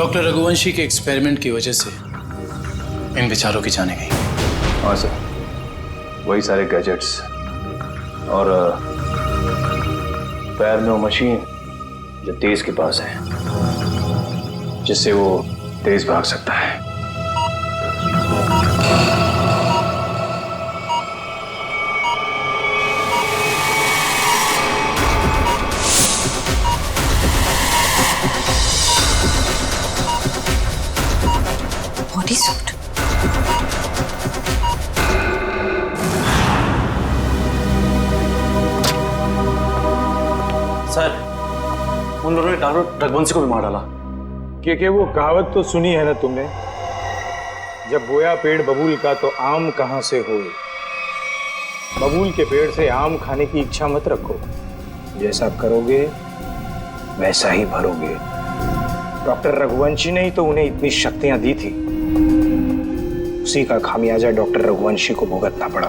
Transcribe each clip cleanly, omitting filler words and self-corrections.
Doctor Raghuvanshi के experiment की वजह से इन विचारों की जाने गई। हाँ सर, वही सारे गैजेट्स और पैर में वो मशीन जो तेज के पास है, जिससे वो तेज भाग सकता है। Body suit. सर, उन लोगों ने डॉक्टर रघुवंशी को भी मार डाला। कि वो कहावत तो सुनी है ना तुमने, जब बोया पेड़ बबूल का तो आम कहां से होए। बबूल के पेड़ से आम खाने की इच्छा मत रखो, जैसा करोगे वैसा ही भरोगे। डॉक्टर रघुवंशी ने ही तो उन्हें इतनी शक्तियां दी थी, उसी का खामियाजा डॉक्टर रघुवंशी को भुगतना पड़ा।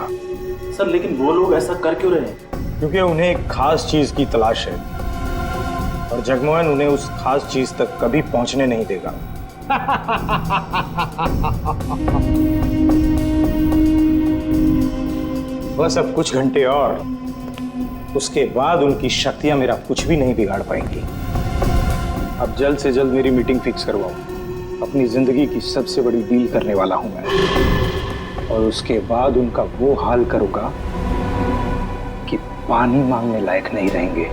सर, लेकिन वो लोग ऐसा कर क्यों रहे हैं? क्योंकि उन्हें एक खास चीज की तलाश है और जगमोहन उन्हें उस खास चीज तक कभी पहुंचने नहीं देगा। बस अब कुछ घंटे और, उसके बाद उनकी शक्तियां मेरा कुछ भी नहीं बिगाड़ पाएंगी। अब जल्द से जल्द मेरी मीटिंग फिक्स करवाओ। अपनी जिंदगी की सबसे बड़ी डील करने वाला हूं मैं, और उसके बाद उनका वो हाल करूंगा कि पानी मांगने लायक नहीं रहेंगे।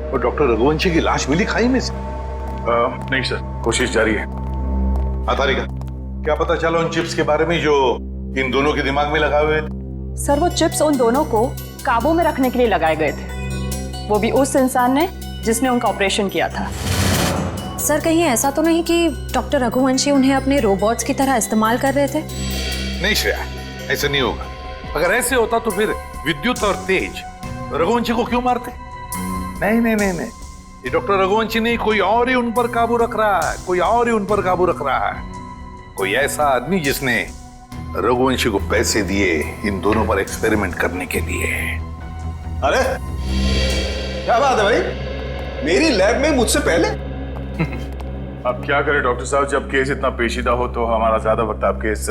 वो डॉक्टर रघुवंशी की लाश मिली खाई में से? नहीं सर, कोशिश जारी है। तारिका, क्या पता चला उन चिप्स के बारे में जो इन दोनों के दिमाग में लगाए हुए थे? सर, वो चिप्स उन दोनों को काबू में रखने के लिए लगाए गए थे, वो भी उस इंसान ने जिसने उनका ऑपरेशन किया था। सर, कहीं ऐसा तो नहीं कि डॉक्टर रघुवंशी उन्हें अपने रोबोट्स की तरह इस्तेमाल कर रहे थे? नहीं श्रेया, ऐसा नहीं होगा। अगर ऐसे होता तो फिर विद्युत और तेज रघुवंशी को क्यों मारते? नहीं नहीं नहीं नहीं, ये डॉक्टर रघुवंशी नहीं, कोई और ही उन पर काबू रख रहा है, कोई और ही उन पर काबू रख रहा है। कोई ऐसा आदमी जिसने रघुवंशी को पैसे दिए इन दोनों पर एक्सपेरिमेंट करने के लिए। अरे क्या बात है भाई, मेरी लैब में मुझसे पहले? अब क्या करें डॉक्टर साहब, जब केस इतना पेचीदा हो तो हमारा ज्यादा वक्त आपके इस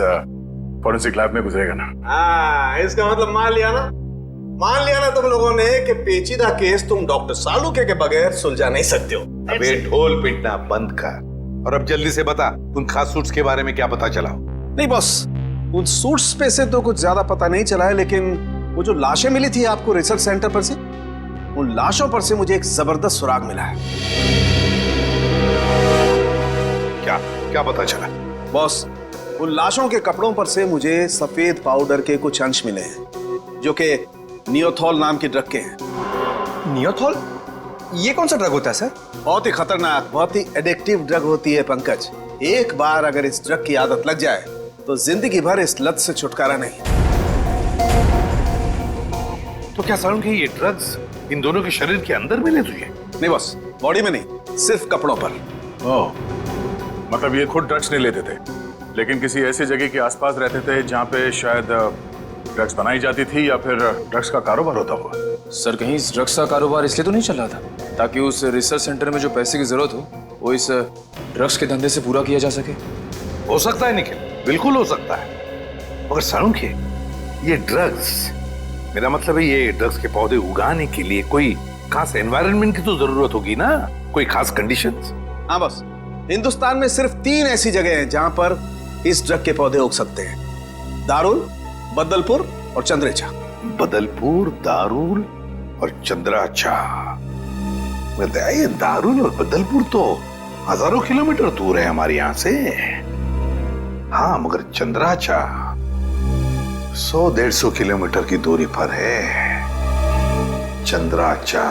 फॉरेंसिक लैब में गुजरेगा ना। हाँ, इसका मतलब मान लिया ना तुम लोगों ने कि पेचीदा केस तुम डॉक्टर सालुके के बगैर सुलझा नहीं सकते हो। अबे ढोल पिटना बंद कर और अब जल्दी से बता, उन खास सूट्स के बारे में क्या पता चला? नहीं बॉस, उन सूट्स पे से तो कुछ ज्यादा पता नहीं चला है, लेकिन वो जो लाशें मिली थी आपको रिसर्च सेंटर पर से, उन लाशों पर से मुझे एक जबरदस्त सुराग मिला है। क्या क्या पता चला? बॉस, उन लाशों के कपड़ों पर से मुझे सफेद पाउडर के कुछ अंश मिले हैं, जो कि नियोथॉल नाम की ड्रग के हैं। नियोथॉल? ये कौन सा ड्रग होता है सर? बहुत ही खतरनाक, बहुत ही एडिक्टिव ड्रग होती है पंकज। एक बार अगर इस ड्रग की आदत लग जाए तो जिंदगी भर इस लत से छुटकारा नहीं। तो क्या सारुण के ये ड्रग्स इन दोनों के शरीर के अंदर मिले तुझे? नहीं बॉस, बॉडी में नहीं, सिर्फ कपड़ों पर। ओह, मतलब ये खुद ड्रग्स नहीं लेते थे, लेकिन किसी ऐसी जगह के आसपास रहते थे जहाँ पे शायद ड्रग्स बनाई जाती थी या फिर ड्रग्स का कारोबार होता हुआ। सर, कहीं इस ड्रग्स का कारोबार इसलिए तो नहीं चल रहा था ताकि उस रिसर्च सेंटर में जो पैसे की जरूरत हो वो इस ड्रग्स के धंधे से पूरा किया जा सके? हो सकता है निखिल, बिल्कुल हो सकता है, मगर सारुण के ये ड्रग्स, मेरा मतलब है ये ड्रग्स के पौधे उगाने के लिए कोई खास एनवायरनमेंट की तो जरूरत होगी ना, कोई खास कंडीशंस। हाँ बस, हिंदुस्तान में सिर्फ 3 ऐसी जगह हैं जहां पर इस ड्रग के पौधे उग सकते हैं: दारुल, बदलपुर और चंद्रेचा। बदलपुर, दारुल और चंद्राचा। ये दारुल और बदलपुर तो हजारों किलोमीटर दूर है हमारे यहाँ से। हाँ, मगर चंद्राचा 100-150 किलोमीटर की दूरी पर है। चंद्राचा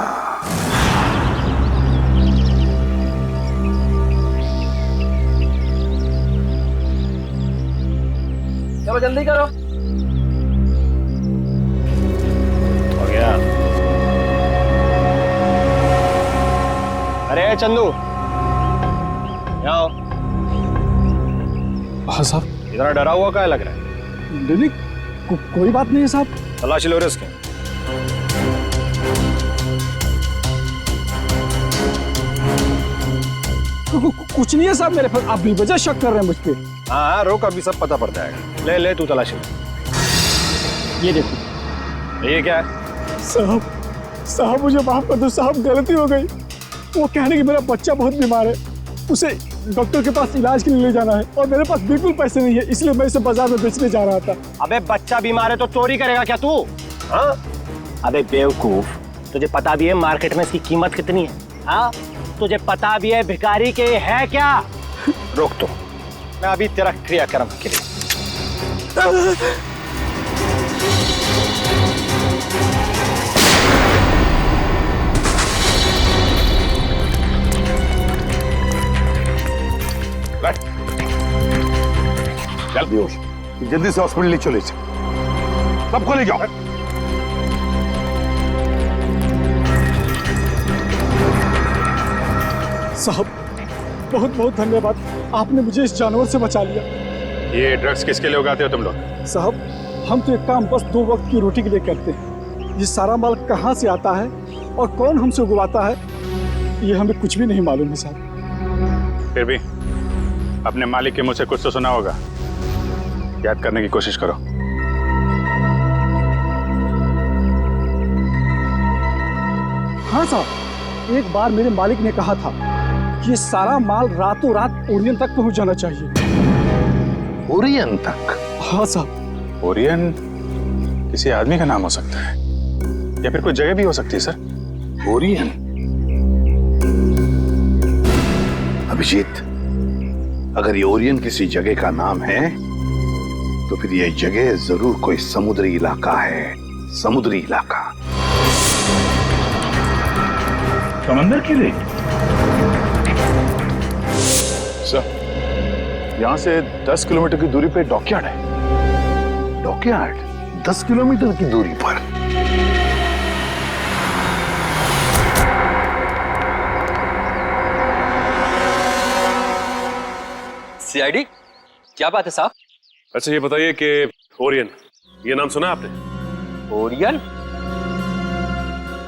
चलो जल्दी करो। हो गया। अरे चंदू, आओ। हाँ साहब। इतना डरा हुआ क्या लग रहा है? नहीं, कोई बात नहीं है साहब। तलाशी लो रे इसके। कुछ नहीं है साहब मेरे पास, आप बेवजह शक कर रहे हैं मुझ पे। हाँ रोक, अभी सब पता पड़ जाएगा। ले ले तू तलाशी ले। ये देखो। ये क्या है? साहब मुझे माफ कर दो साहब, गलती हो गई। वो कहने कि मेरा बच्चा बहुत बीमार है, उसे डॉक्टर के पास इलाज के लिए ले जाना है और मेरे पास बिल्कुल पैसे नहीं है, इसलिए मैं इसे बाजार में बेचने जा रहा था। अबे बच्चा बीमार है तो चोरी करेगा क्या तू? हाँ? अबे बेवकूफ, तुझे पता भी है मार्केट में इसकी कीमत कितनी है? हाँ? तुझे पता भी है भिखारी के है क्या? रोक तो, मैं अभी तेरा क्रियाक्रम के लिए। चल बेहोश, जल्दी से हॉस्पिटल ले चले, सबको ले जाओ। साहब बहुत बहुत धन्यवाद, आपने मुझे इस जानवर से बचा लिया। ये ड्रग्स किसके लिए उगाते हो तुम लोग? साहब हम तो एक काम बस 2 वक्त की रोटी के लिए करते हैं। ये सारा माल कहाँ से आता है और कौन हमसे उगवाता है, ये हमें कुछ भी नहीं मालूम है साहब। फिर भी अपने मालिक के मुंह से कुछ तो सुना होगा, याद करने की कोशिश करो। हाँ साहब, एक बार मेरे मालिक ने कहा था कि ये सारा माल रातों रात ओरियन तक पहुंच जाना चाहिए। ओरियन तक? हाँ साहब। ओरियन किसी आदमी का नाम हो सकता है या फिर कोई जगह भी हो सकती है सर। ओरियन? अभिजीत, अगर ये ओरियन किसी जगह का नाम है तो फिर यह जगह जरूर कोई समुद्री इलाका है। समुद्री इलाका। समंदर की रेत? सर, यहां से 10 किलोमीटर की दूरी पे डॉकयार्ड है। डॉकयार्ड? 10 किलोमीटर की दूरी पर? सीआईडी, क्या बात है साहब? अच्छा ये बताइए कि ओरियन, ये नाम सुना आपने? ओरियन?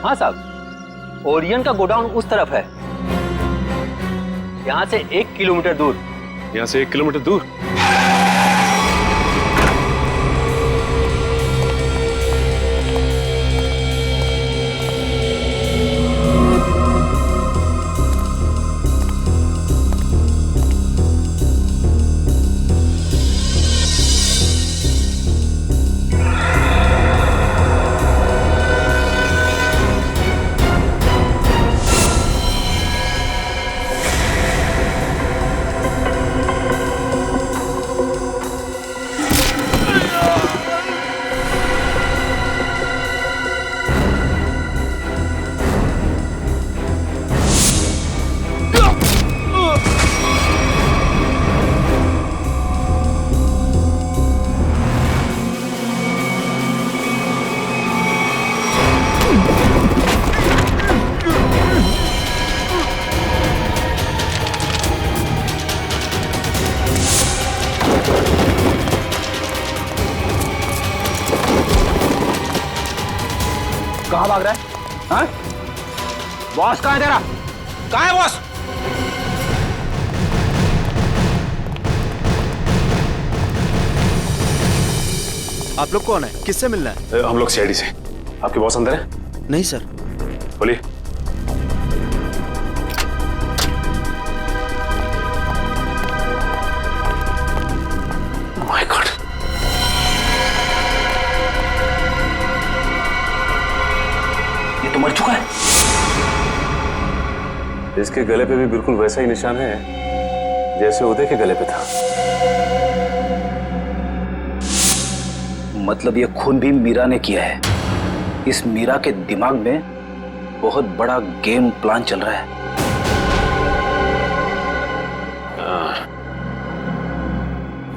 हाँ साहब, ओरियन का गोडाउन उस तरफ है, यहाँ से 1 किलोमीटर दूर। यहाँ से 1 किलोमीटर दूर? कहाँ भाग रहा है? हाँ? बॉस कहाँ है तेरा? कहाँ है बॉस? आप लोग कौन है? किससे मिलना है? हम लोग सीआईडी से। आपके बॉस अंदर है? नहीं सर। बोलिए। माय गॉड, ये तो मर चुका है। इसके गले पे भी बिल्कुल वैसा ही निशान है जैसे उदय के गले पे था। मतलब ये खून भी मीरा ने किया है। इस मीरा के दिमाग में बहुत बड़ा गेम प्लान चल रहा है।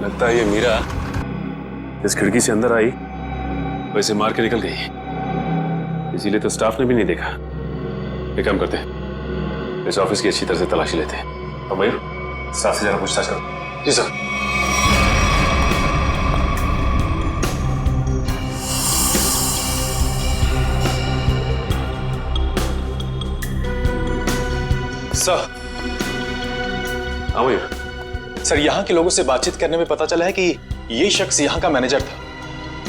लगता है ये मीरा इस खिड़की से अंदर आई, वैसे मार के निकल गई, इसीलिए तो स्टाफ ने भी नहीं देखा। एक काम करते हैं, इस ऑफिस की अच्छी तरह से तलाशी लेते हैं। और मयूर, स्टाफ से जरा पूछताछ करो। जी सर। सर। हाँ मयूर। सर, यहाँ के लोगों से बातचीत करने में पता चला है कि ये शख्स यहाँ का मैनेजर था।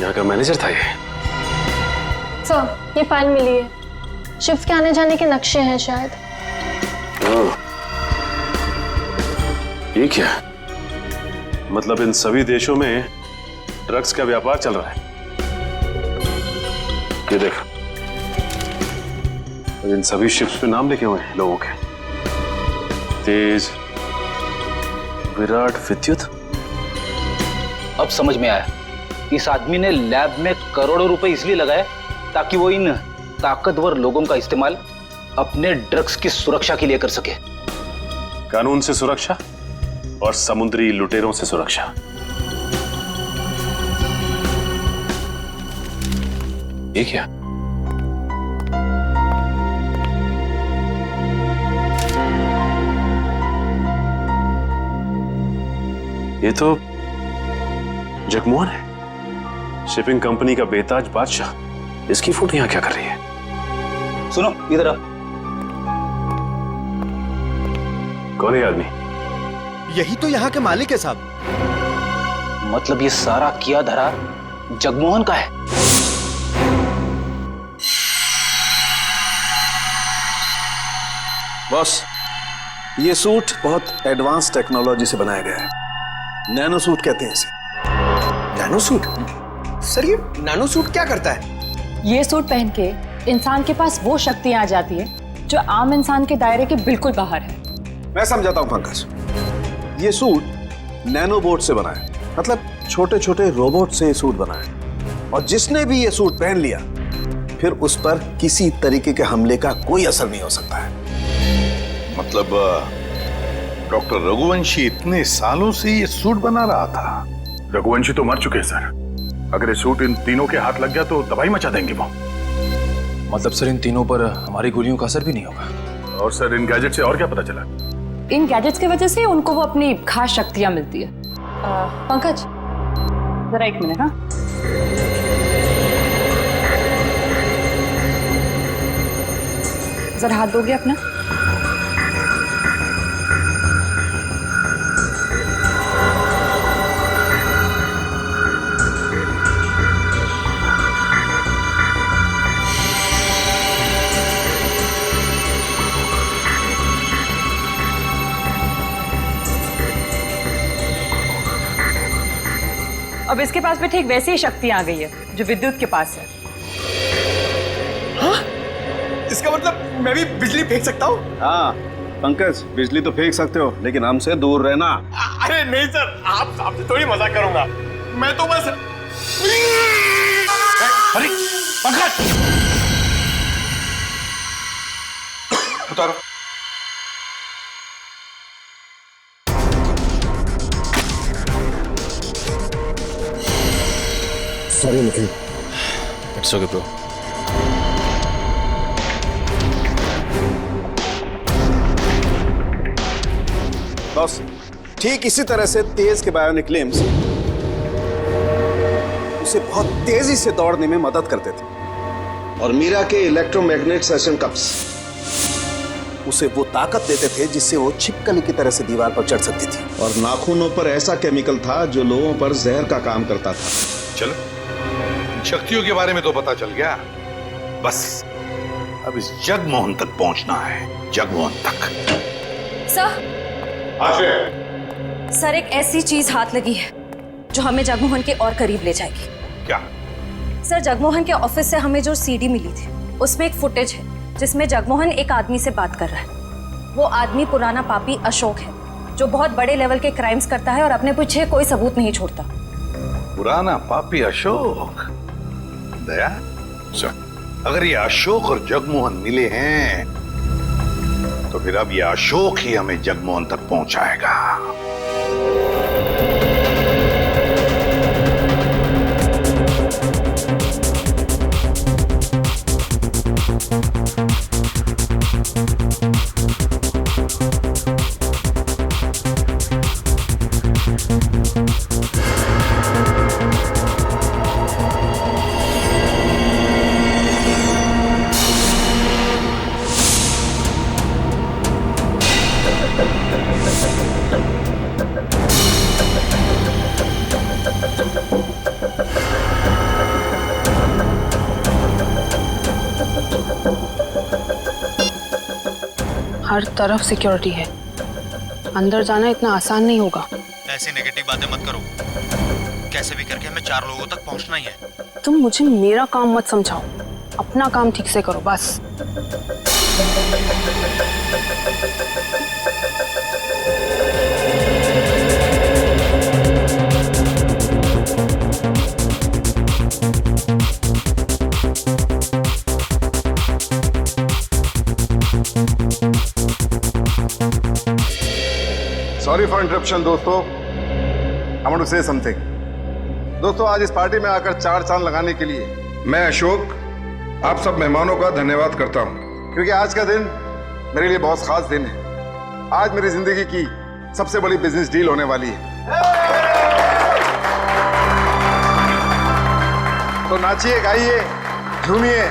यहाँ का मैनेजर था ये? सर, ये फाइल मिली है। शिफ्ट के आने जाने के नक्शे हैं शायद। ये क्या? मतलब इन सभी देशों में ड्रग्स का व्यापार चल रहा है। ये देख, इन सभी शिप्स पे नाम लिखे हुए हैं लोगों के। तेज, विराट, विद्युत। अब समझ में आया, इस आदमी ने लैब में करोड़ों रुपए इसलिए लगाए ताकि वो इन ताकतवर लोगों का इस्तेमाल अपने ड्रग्स की सुरक्षा के लिए कर सके। कानून से सुरक्षा और समुद्री लुटेरों से सुरक्षा। ये क्या? ये तो जगमोहन है, शिपिंग कंपनी का बेताज बादशाह। इसकी फोटो यहां क्या कर रही है? सुनो इधर आ। कौन है आदमी? यही तो यहाँ के मालिक है साहब। मतलब ये सारा किया धरा जगमोहन का है। बॉस, ये सूट बहुत एडवांस टेक्नोलॉजी से बनाया गया है। नैनो सूट कहते हैं इसे। Nano suit? सर, ये नैनो सूट क्या करता है? ये सूट पहन के इंसान के पास वो शक्तियां आ जाती है जो आम इंसान के दायरे के बिल्कुल बाहर है। मैं समझाता हूं पंकज। ये सूट नैनो बोट से बना है, मतलब छोटे छोटे रोबोट से ये सूट बना है। और जिसने भी ये सूट पहन लिया, फिर उस पर किसी तरीके के हमले का कोई असर नहीं हो सकता है। मतलब डॉक्टर रघुवंशी इतने सालों से ये सूट बना रहा था? रघुवंशी तो मर चुके हैं सर। अगर ये सूट इन तीनों के हाथ लग गया तो तबाही मचा देंगे वो। मतलब सर, इन तीनों पर हमारी गोलियों का असर भी नहीं होगा। और सर, इन गैजेट से और क्या पता चला? इन गैजेट्स की वजह से उनको वो अपनी खास शक्तियां मिलती है। पंकज, जरा एक मिनट। हाँ, जरा हाथ दोगे अपना? अब इसके पास भी ठीक वैसी ही शक्ति आ गई है जो विद्युत के पास है। हाँ? इसका मतलब मैं भी बिजली फेंक सकता हूँ? हाँ पंकज, बिजली तो फेंक सकते हो, लेकिन हमसे दूर रहना। अरे नहीं सर, आपसे थोड़ी मजाक करूंगा। मैं तो बस। अरे पंकज, उतारो। Sorry Nikhil. It's okay bro. बस ठीक इसी तरह से तेज के बायोनिक लिम्स उसे बहुत तेजी से दौड़ने में मदद करते थे, और मीरा के इलेक्ट्रोमैग्नेट सेशन कप्स उसे वो ताकत देते थे जिससे वो छिपकली की तरह से दीवार पर चढ़ सकती थी। और नाखूनों पर ऐसा केमिकल था जो लोगों पर जहर का काम करता था। चलो, शक्तियों के बारे में तो पता चल गया। बस अब इस जगमोहन तक पहुंचना है। जगमोहन तक। सर, एक ऐसी चीज हाथ लगी है जो हमें जगमोहन के और करीब ले जाएगी। क्या? सर, जगमोहन के ऑफिस से हमें जो सीडी मिली थी उसमें एक फुटेज है जिसमें जगमोहन एक आदमी से बात कर रहा है। वो आदमी पुराना पापी अशोक है जो बहुत बड़े लेवल के क्राइम्स करता है और अपने पीछे कोई सबूत नहीं छोड़ता। पुराना पापी अशोक? दया, अगर ये अशोक और जगमोहन मिले हैं तो फिर अब ये अशोक ही हमें जगमोहन तक पहुंचाएगा। हर तरफ सिक्योरिटी है, अंदर जाना इतना आसान नहीं होगा। ऐसी नेगेटिव बातें मत करो, कैसे भी करके हमें 4 लोगों तक पहुंचना ही है। तुम मुझे मेरा काम मत समझाओ, अपना काम ठीक से करो बस। सॉरी फॉर इंटरप्शन दोस्तों, I want to say something. दोस्तों, आज इस पार्टी में आकर 4 चांद लगाने के लिए मैं अशोक आप सब मेहमानों का धन्यवाद करता हूं, क्योंकि आज का दिन मेरे लिए बहुत खास दिन है। आज मेरी जिंदगी की सबसे बड़ी बिजनेस डील होने वाली है। तो नाचिए, गाइए, झूमिए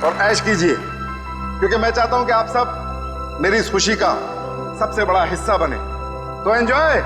और ऐश कीजिए, क्योंकि मैं चाहता हूं कि आप सब मेरी इस खुशी का सबसे बड़ा हिस्सा बने। तो एंजॉय।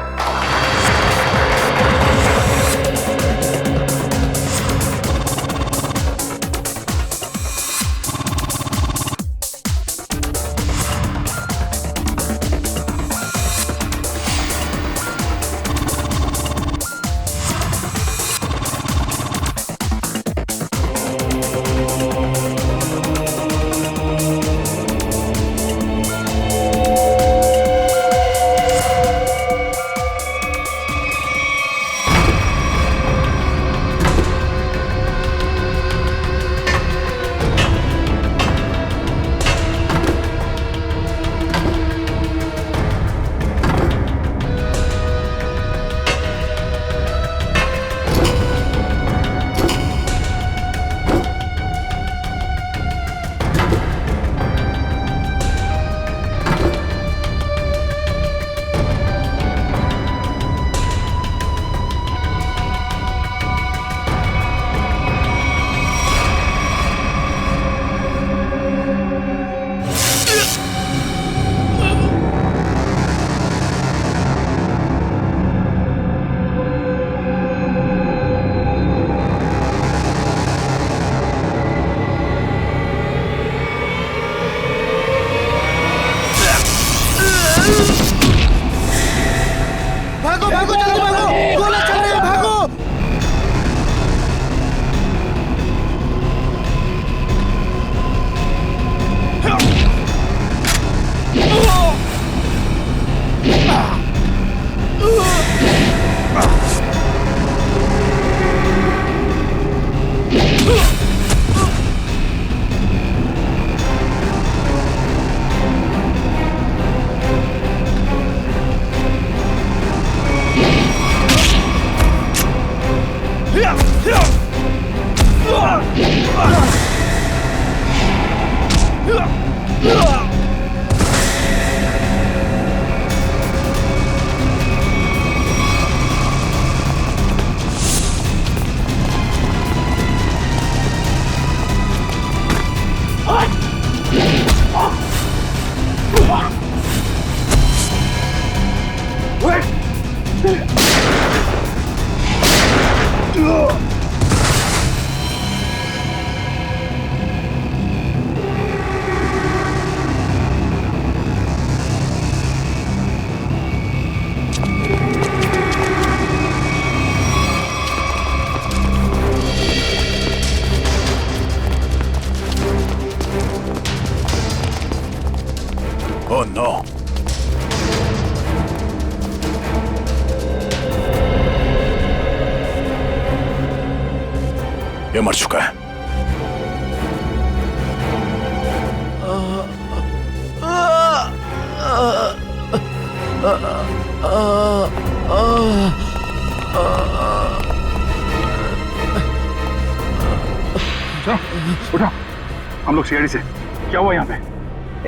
Oh no! ये मर चुका है। उठो, हम लोग सीआईडी से। क्या हुआ यहाँ पे?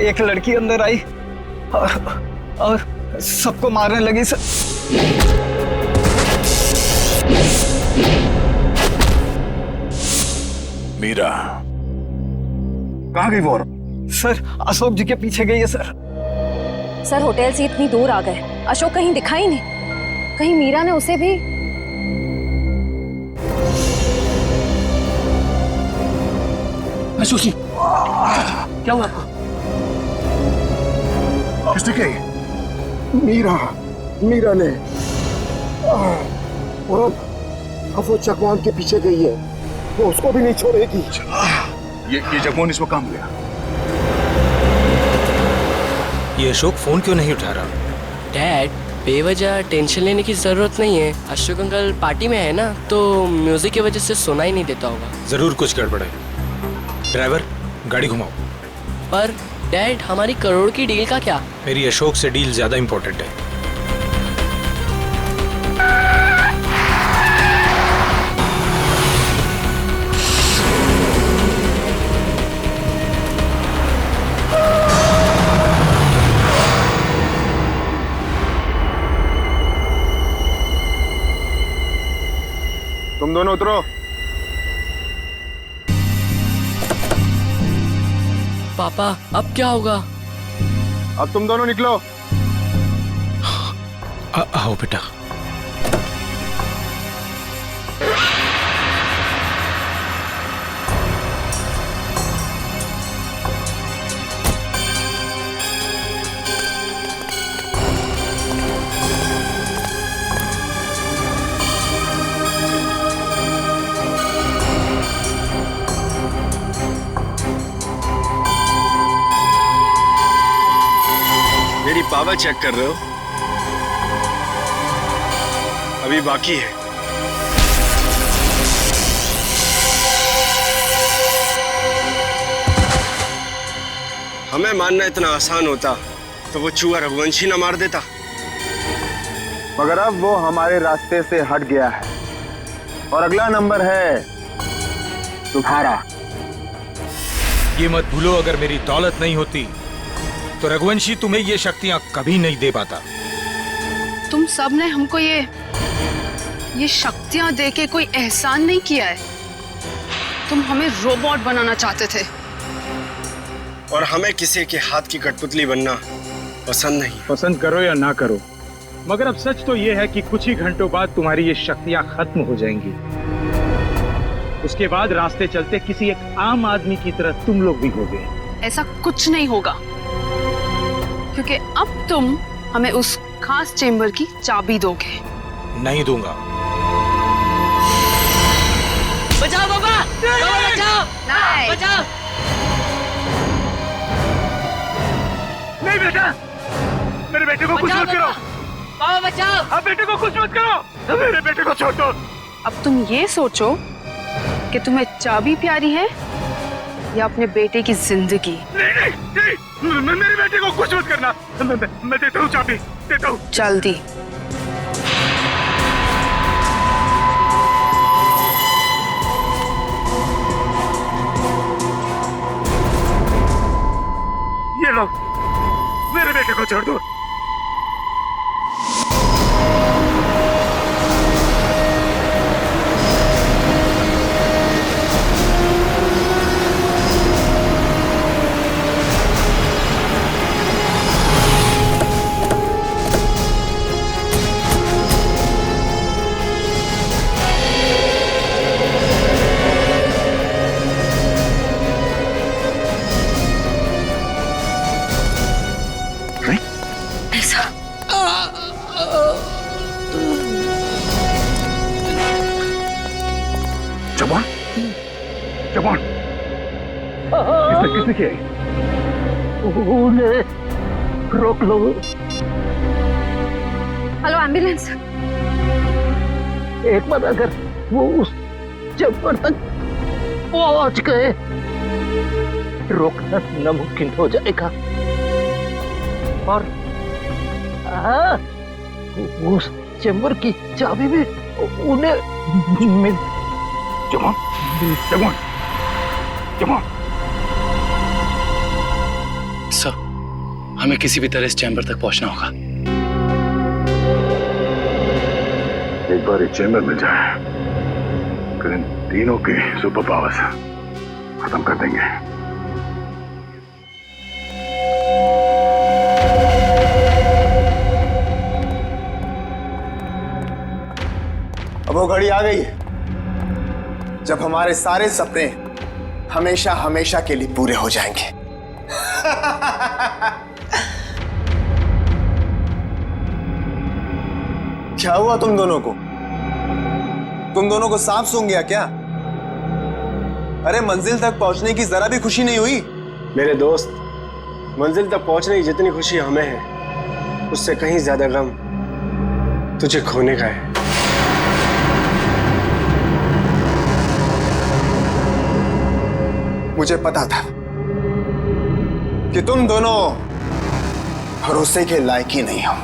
एक लड़की अंदर आई और सबको मारने लगी सर। मीरा कहाँ गई वो? सर अशोक जी के पीछे गई है सर। सर होटल से इतनी दूर आ गए, अशोक कहीं दिखाई नहीं। कहीं मीरा ने उसे भी। अशोक जी, क्या हुआ आपको? बताओ। किसने किया ये? मीरा ने। और अब वो चकवान के पीछे गई है, वो उसको भी नहीं छोड़ेगी। ये जगमोहन इसमें काम गया। ये अशोक फोन क्यों नहीं उठा रहा? डैड, बेवजह टेंशन लेने की जरूरत नहीं है। अशोक अंकल पार्टी में है ना, तो म्यूजिक की वजह से सुना ही नहीं देता होगा। जरूर कुछ गड़बड़ है। ड्राइवर, गाड़ी घुमाओ। पर डैड, हमारी करोड़ की डील का क्या? मेरी अशोक से डील ज्यादा इंपॉर्टेंट है। तुम दोनों उतरो। पापा, अब क्या होगा? अब तुम दोनों निकलो। आओ बेटा। मेरी पावर चेक कर रहे हो? अभी बाकी है। हमें मानना इतना आसान होता तो वो चूहा रघुवंशी ना मार देता, मगर अब वो हमारे रास्ते से हट गया है और अगला नंबर है तुम्हारा। ये मत भूलो, अगर मेरी दौलत नहीं होती तो रघुवंशी तुम्हें ये शक्तियां कभी नहीं दे पाता। तुम सब ने हमको ये शक्तियां दे के कोई एहसान नहीं किया है। तुम हमें रोबोट बनाना चाहते थे और हमें किसी के हाथ की कठपुतली बनना पसंद नहीं। पसंद करो या ना करो, मगर अब सच तो ये है कि कुछ ही घंटों बाद तुम्हारी ये शक्तियां खत्म हो जाएंगी। उसके बाद रास्ते चलते किसी एक आम आदमी की तरह तुम लोग भी होगे। ऐसा कुछ नहीं होगा, क्योंकि अब तुम हमें उस खास चेंबर की चाबी दोगे। नहीं दूंगा। बचाओ पापा! पापा बचाओ! बचाओ! नहीं बेटा, मेरे बेटे को कुछ मत करो। पापा बचाओ! अब बेटे को कुछ मत करो, मेरे बेटे को छोड़ दो। अब तुम ये सोचो कि तुम्हें चाबी प्यारी है या अपने बेटे की जिंदगी। नहीं, मेरे बेटे को कुछ मत करना। मैं देता हूँ चाबी, देता हूँ। जल्दी। ये लो, मेरे बेटे को छोड़ दो। जवान, किसने किया? रोक लो। Hello, ambulance. एक बार अगर वो उस चैम्बर तक पहुंच गए, रोकना नामुमकिन हो जाएगा। और उस चैम्बर की चाबी भी उन्हें मिल। जवान, जवान, जवान। सर, हमें किसी भी तरह इस चैम्बर तक पहुंचना होगा। एक बार इस चैम्बर में जाए, फिर इन तीनों के सुपर पावर्स खत्म कर देंगे। अब वो घड़ी आ गई है जब हमारे सारे सपने हमेशा हमेशा के लिए पूरे हो जाएंगे। क्या हुआ तुम दोनों को? तुम दोनों को सांप सूंघ गया क्या? अरे मंजिल तक पहुंचने की जरा भी खुशी नहीं हुई? मेरे दोस्त, मंजिल तक पहुंचने की जितनी खुशी हमें है, उससे कहीं ज्यादा गम तुझे खोने का है। मुझे पता था कि तुम दोनों भरोसे के लायक ही नहीं हो।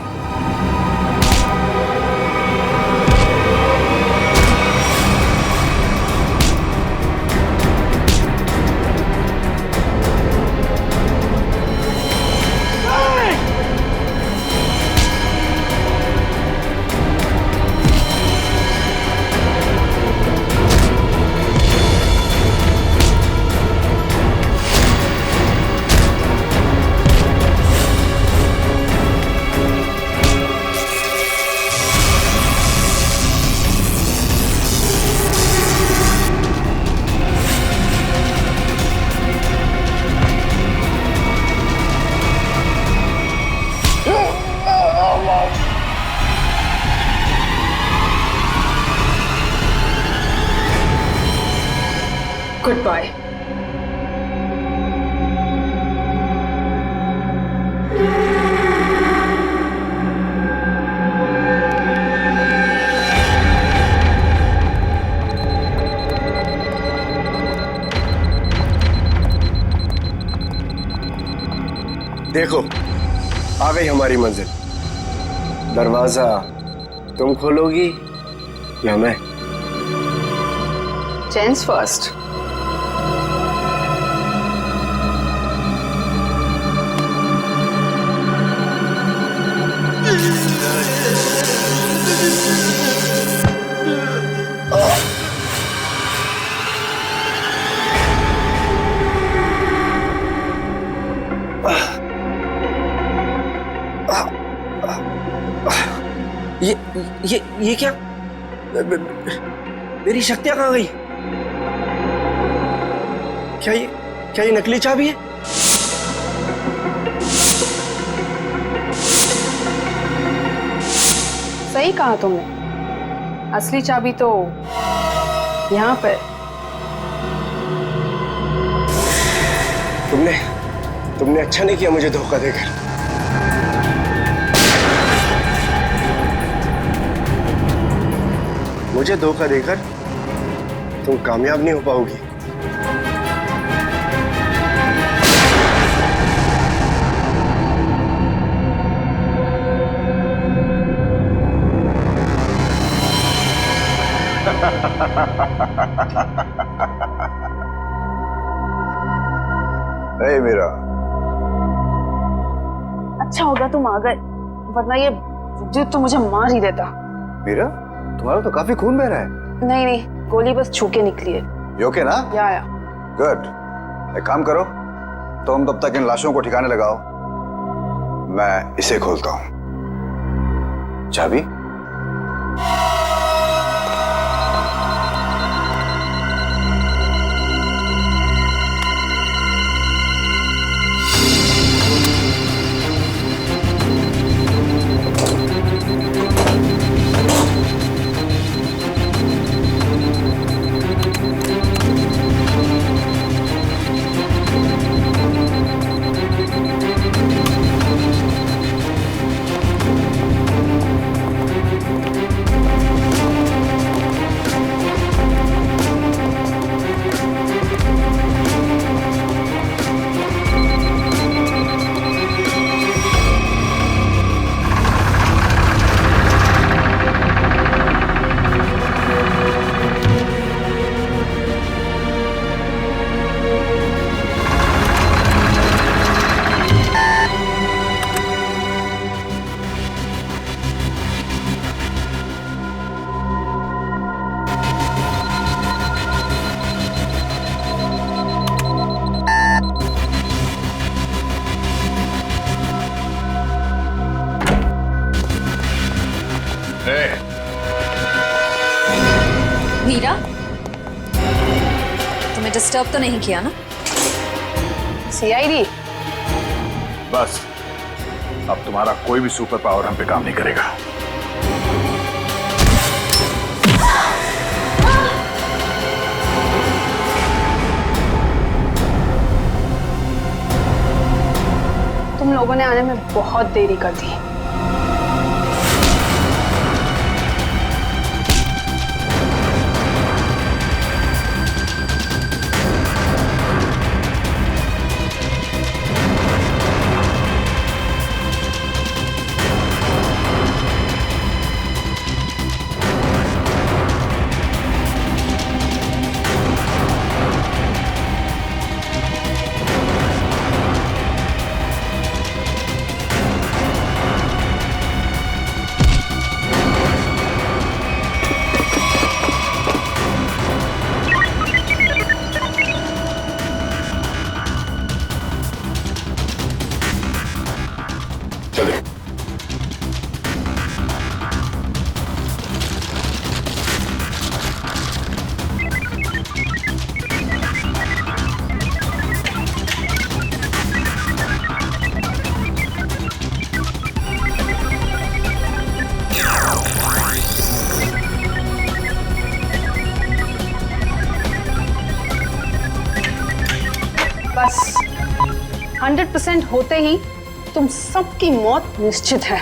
Goodbye. देखो, आ गई हमारी मंजिल। दरवाजा तुम खोलोगी या मैं? Gents first. ये क्या? मेरी शक्तियां कहाँ गई? क्या ये नकली चाबी है? सही कहा तुमने, असली चाबी तो यहाँ पर। तुमने अच्छा नहीं किया मुझे धोखा देकर। मुझे धोखा देकर तुम कामयाब नहीं हो पाओगी। नहीं मीरा, अच्छा होगा तुम आ गए, वरना ये विद्युत तो मुझे मार ही देता। मीरा, तुम्हारा तो काफी खून बह रहा है। नहीं, गोली बस छू के निकली है। ये ओके ना? या। गुड। एक काम करो, तुम तब तक इन लाशों को ठिकाने लगाओ, मैं इसे खोलता हूं। चाबी? मीरा, तुम्हें डिस्टर्ब तो नहीं किया ना? सीआईडी? बस अब तुम्हारा कोई भी सुपर पावर हम पे काम नहीं करेगा। लोगों ने आने में बहुत देरी कर दी। बस 100% होते ही तुम सबकी मौत निश्चित है।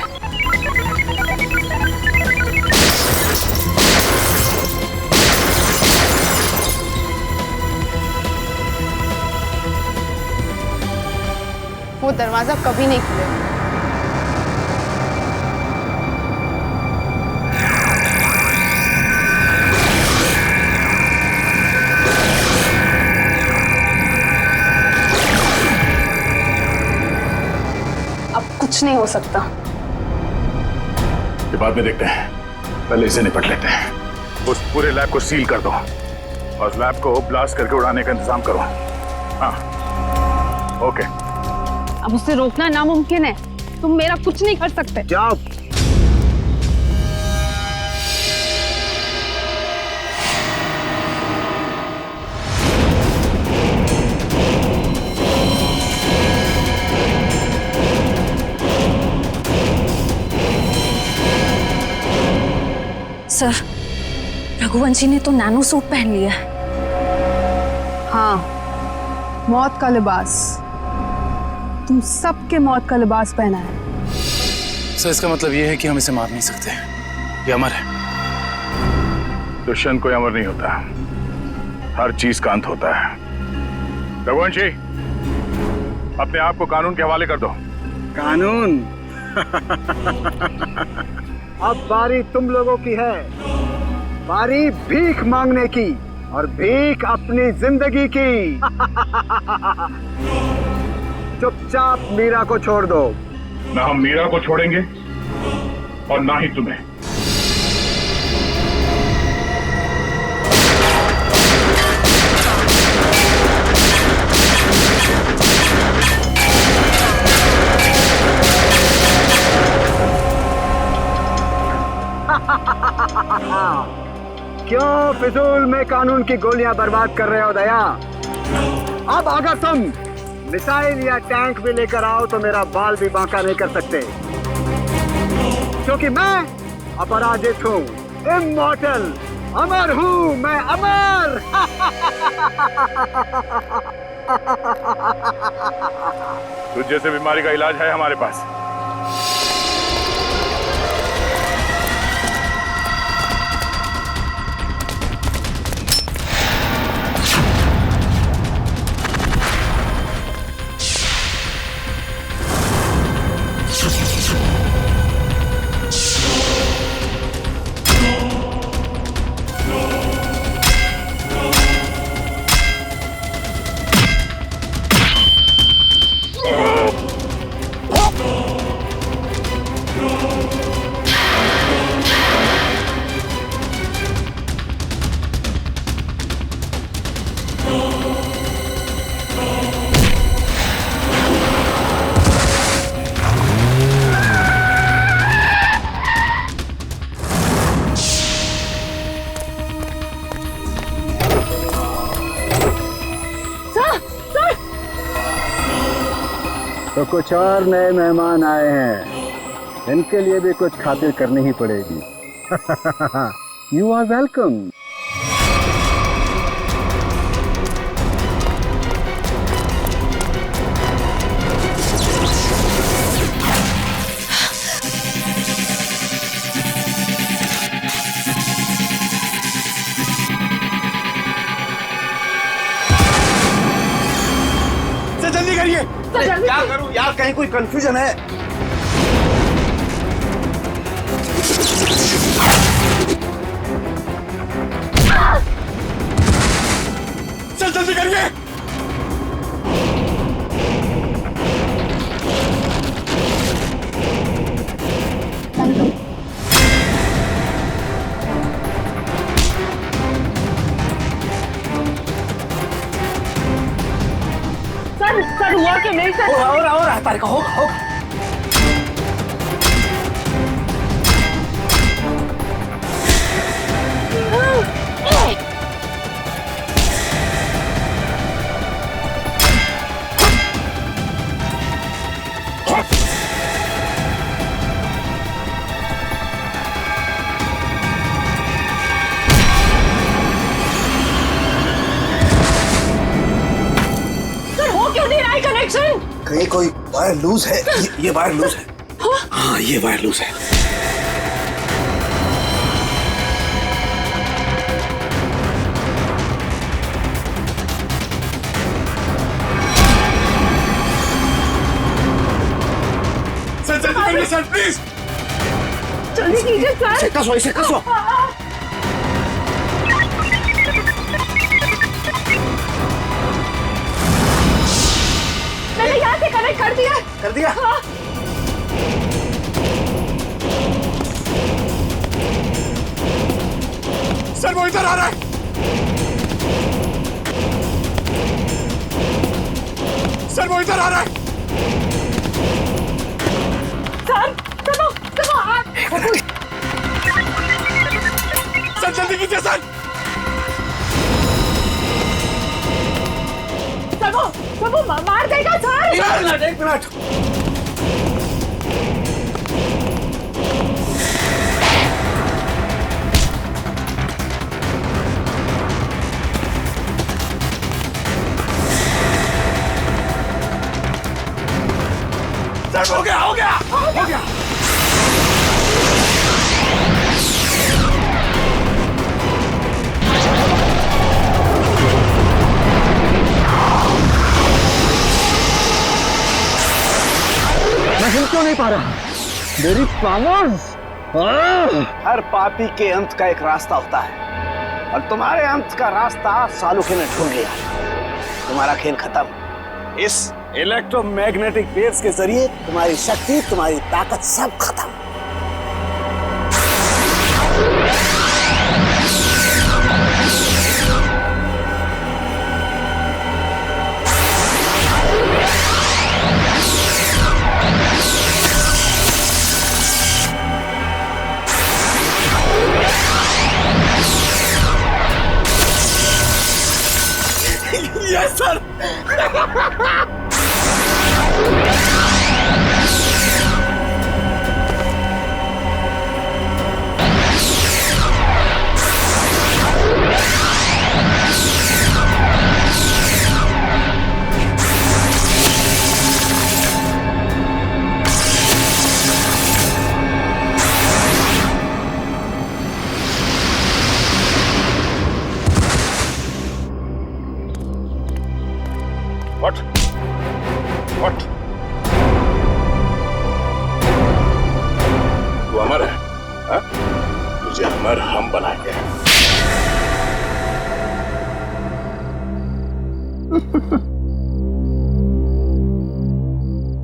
वो दरवाजा कभी नहीं खुलेगा। कुछ नहीं हो सकता। ये बाद में देखते हैं, पहले इसे निपट लेते हैं। उस पूरे लैब को सील कर दो और लैब को ब्लास्ट करके उड़ाने का इंतजाम करो। हाँ, ओके। अब उसे रोकना नामुमकिन है। तुम मेरा कुछ नहीं कर सकते। जाओ। सर, रघुवंशी ने तो नैनो सूट पहन लिया है। हाँ, मौत का लिबास। तुम सबके मौत का लिबास पहना है। सर, इसका मतलब ये है कि हम इसे मार नहीं सकते। ये अमर है। दुष्यंत कोई अमर नहीं होता, हर चीज का अंत होता है। रघुवंशी, अपने आप को कानून के हवाले कर दो। कानून? अब बारी तुम लोगों की है। बारी भीख मांगने की, और भीख अपनी जिंदगी की। चुपचाप मीरा को छोड़ दो। ना हम मीरा को छोड़ेंगे और ना ही तुम्हें। क्यों फिजूल में कानून की गोलियां बर्बाद कर रहे हो दया? अब अगर तुम मिसाइल या टैंक भी लेकर आओ तो मेरा बाल भी बांका नहीं कर सकते, क्योंकि मैं अपराजित हूँ, इमॉर्टल, अमर हूँ मैं, अमर। तुझ जैसे बीमारी का इलाज है हमारे पास। तो कुछ और नए मेहमान आए हैं, इनके लिए भी कुछ खातिर करनी ही पड़ेगी। You are welcome. सर जल्दी करिए। क्या करूं यार, कहीं कोई कंफ्यूजन है? सर जल्दी करिए। सर हुआ कि नहीं सर? और तारिका होगा। कहीं कोई वायर लूज है। ये वायर लूज है। हाँ ये वायर लूज है। सर जल्दी करिए सर प्लीज। जल्दी कीजिए सर। इसे कसो, इसे कसो। मैंने यहाँ से कनेक्ट कर दिया। कर दिया? हाँ। सर वो इधर आ रहा है। सर वो इधर आ रहा है। सर सर जल्दी कीजिए सर। वो मार देगा सर। एक मिनट। सर हो गया। मैं हिल क्यों नहीं पा रहा? मेरी पावर्स। हर पापी के अंत का एक रास्ता होता है और तुम्हारे अंत का रास्ता सालुखे ने ढूंढ लिया। तुम्हारा खेल खत्म। इस इलेक्ट्रोमैग्नेटिक वेव्स के जरिए तुम्हारी शक्ति, तुम्हारी ताकत सब खत्म। Yes sir. What? तू अमर है, हाँ? तुझे अमर हम बनाएंगे।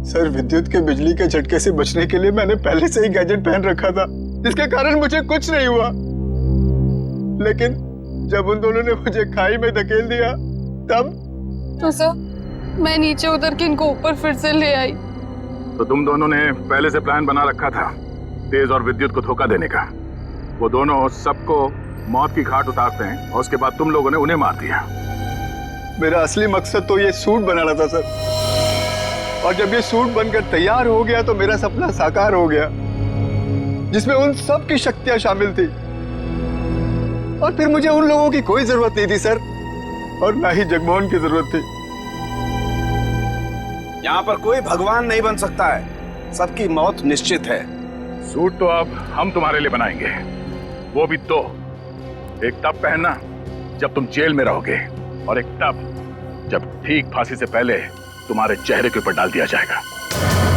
सर विद्युत के बिजली के झटके से बचने के लिए मैंने पहले से ही गैजेट पहन रखा था, जिसके कारण मुझे कुछ नहीं हुआ। लेकिन जब उन दोनों ने मुझे खाई में धकेल दिया तब तो सर मैं नीचे उतर के इनको ऊपर फिर से ले आई। तो तुम दोनों ने पहले से प्लान बना रखा था तेज और विद्युत को धोखा देने का। वो दोनों सबको मौत की घाट उतारते हैं और उसके बाद तुम लोगों ने उन्हें मार दिया। मेरा असली मकसद तो ये सूट बनाना था सर, और जब ये सूट बनकर तैयार हो गया तो मेरा सपना साकार हो गया, जिसमें उन सब की शक्तियां शामिल थी। और फिर मुझे उन लोगों की कोई जरूरत नहीं थी सर, और ना ही जगमोहन की जरूरत थी। यहाँ पर कोई भगवान नहीं बन सकता है, सबकी मौत निश्चित है। सूट तो अब हम तुम्हारे लिए बनाएंगे, वो भी दो। एक तब पहनना जब तुम जेल में रहोगे, और एक तब जब ठीक फांसी से पहले तुम्हारे चेहरे के ऊपर डाल दिया जाएगा।